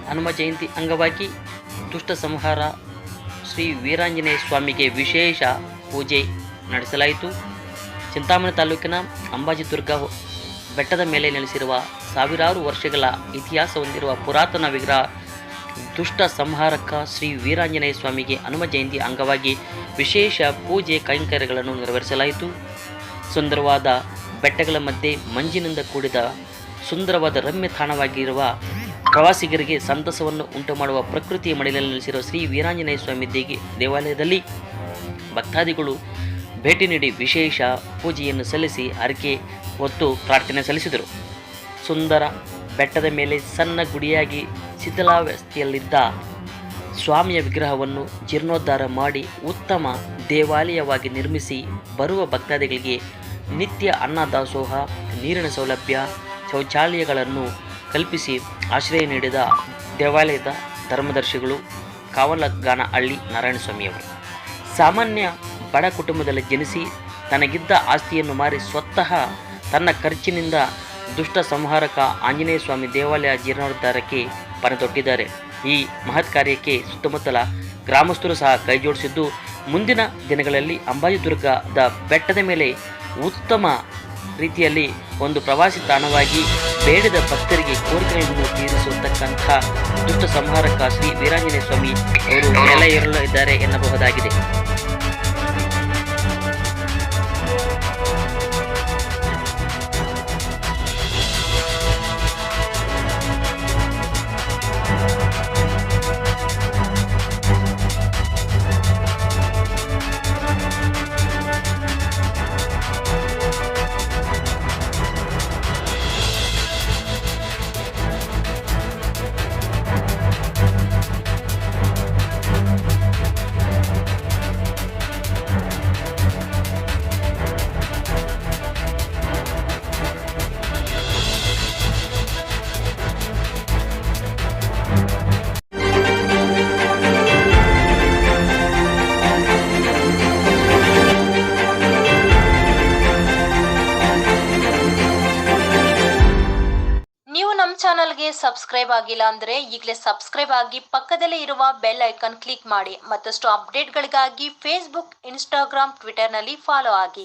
ಹನುಮ ಜಯಂತಿ ಅಂಗವಾಗಿ ದುಷ್ಟ ಸಂಹಾರ ಶ್ರೀ ವೀರಾಂಜನೇಯ ಸ್ವಾಮಿಗೆ ವಿಶೇಷ ಪೂಜೆ ನಡೆಸಲಾಯಿತು. ಚಿಂತಾಮಣಿ ತಾಲೂಕಿನ ಅಂಬಾಜಿದುರ್ಗ ಬೆಟ್ಟದ ಮೇಲೆ ನೆಲೆಸಿರುವ ಸಾವಿರಾರು ವರ್ಷಗಳ ಇತಿಹಾಸ ಹೊಂದಿರುವ ಪುರಾತನ ವಿಗ್ರಹ ದುಷ್ಟ ಸಂಹಾರಕ ಶ್ರೀ ವೀರಾಂಜನೇಯ ಸ್ವಾಮಿಗೆ ಹನುಮ ಜಯಂತಿ ಅಂಗವಾಗಿ ವಿಶೇಷ ಪೂಜೆ ಕೈಂಕರ್ಯಗಳನ್ನು ನೆರವೇರಿಸಲಾಯಿತು. ಸುಂದರವಾದ ಬೆಟ್ಟಗಳ ಮಧ್ಯೆ ಮಂಜಿನಿಂದ ಕೂಡಿದ ಸುಂದರವಾದ ರಮ್ಯ ತಾಣವಾಗಿರುವ ಪ್ರವಾಸಿಗರಿಗೆ ಸಂತಸವನ್ನು ಉಂಟುಮಾಡುವ ಪ್ರಕೃತಿಯ ಮಡಿಲಲ್ಲಿ ನೆಲೆಸಿರುವ ಶ್ರೀ ವೀರಾಂಜನೇಯ ಸ್ವಾಮಿ ದೇವಾಲಯದಲ್ಲಿ ಭಕ್ತಾದಿಗಳು ಭೇಟಿ ನೀಡಿ ವಿಶೇಷ ಪೂಜೆಯನ್ನು ಸಲ್ಲಿಸಿ ಹರಕೆ ಹೊತ್ತು ಪ್ರಾರ್ಥನೆ ಸಲ್ಲಿಸಿದರು. ಸುಂದರ ಬೆಟ್ಟದ ಮೇಲೆ ಸಣ್ಣ ಗುಡಿಯಾಗಿ ಶಿಥಿಲಾವಸ್ಥೆಯಲ್ಲಿದ್ದ ಸ್ವಾಮಿಯ ವಿಗ್ರಹವನ್ನು ಜೀರ್ಣೋದ್ಧಾರ ಮಾಡಿ ಉತ್ತಮ ದೇವಾಲಯವಾಗಿ ನಿರ್ಮಿಸಿ ಬರುವ ಭಕ್ತಾದಿಗಳಿಗೆ ನಿತ್ಯ ಅನ್ನದಾಸೋಹ, ನೀರಿನ ಸೌಲಭ್ಯ, ಶೌಚಾಲಯಗಳನ್ನು ಕಲ್ಪಿಸಿ ಆಶ್ರಯ ನೀಡಿದ ದೇವಾಲಯದ ಧರ್ಮದರ್ಶಿಗಳು ಕಾವಲಗಾನಹಳ್ಳಿ ನಾರಾಯಣಸ್ವಾಮಿಯವರು ಸಾಮಾನ್ಯ ಬಡ ಕುಟುಂಬದಲ್ಲಿ ಜನಿಸಿ ತನಗಿದ್ದ ಆಸ್ತಿಯನ್ನು ಮಾರಿ ಸ್ವತಃ ತನ್ನ ಖರ್ಚಿನಿಂದ ದುಷ್ಟ ಸಂಹಾರಕ ಆಂಜನೇಯ ಸ್ವಾಮಿ ದೇವಾಲಯ ಜೀರ್ಣೋದ್ಧಾರಕ್ಕೆ ಪಣತೊಟ್ಟಿದ್ದಾರೆ. ಈ ಮಹತ್ ಕಾರ್ಯಕ್ಕೆ ಸುತ್ತಮುತ್ತಲ ಗ್ರಾಮಸ್ಥರು ಸಹ ಕೈಜೋಡಿಸಿದ್ದು, ಮುಂದಿನ ದಿನಗಳಲ್ಲಿ ಅಂಬಾಜಿದುರ್ಗದ ಬೆಟ್ಟದ ಮೇಲೆ ಉತ್ತಮ ರೀತಿಯಲ್ಲಿ ಒಂದು ಪ್ರವಾಸಿ ತಾಣವಾಗಿ ಬೇಡದ ಭಕ್ತರಿಗೆ ಕೋರಿಕೆಗಳನ್ನು ತೀರಿಸತಕ್ಕಂಥ ದುಷ್ಟ ಸಂಹಾರಕ ಶ್ರೀ ವೀರಾಂಜನೇಯ ಸ್ವಾಮಿ ಅವರು ನೆಲೆ ಏರಲಿದ್ದಾರೆ ಎನ್ನಬಹುದಾಗಿದೆ. ಚಾನಲ್ಗೆ ಸಬ್ಸ್ಕ್ರೈಬ್ ಆಗಿಲ್ಲ ಅಂದ್ರೆ ಈಗಲೇ ಸಬ್ಸ್ಕ್ರೈಬ್ ಆಗಿ ಪಕ್ಕದಲ್ಲೇ ಇರುವ ಬೆಲ್ ಐಕಾನ್ ಕ್ಲಿಕ್ ಮಾಡಿ. ಮತ್ತಷ್ಟು ಅಪ್ಡೇಟ್ಗಳಿಗಾಗಿ ಫೇಸ್ಬುಕ್, ಇನ್ಸ್ಟಾಗ್ರಾಮ್, ಟ್ವಿಟರ್ನಲ್ಲಿ ಫಾಲೋ ಆಗಿ.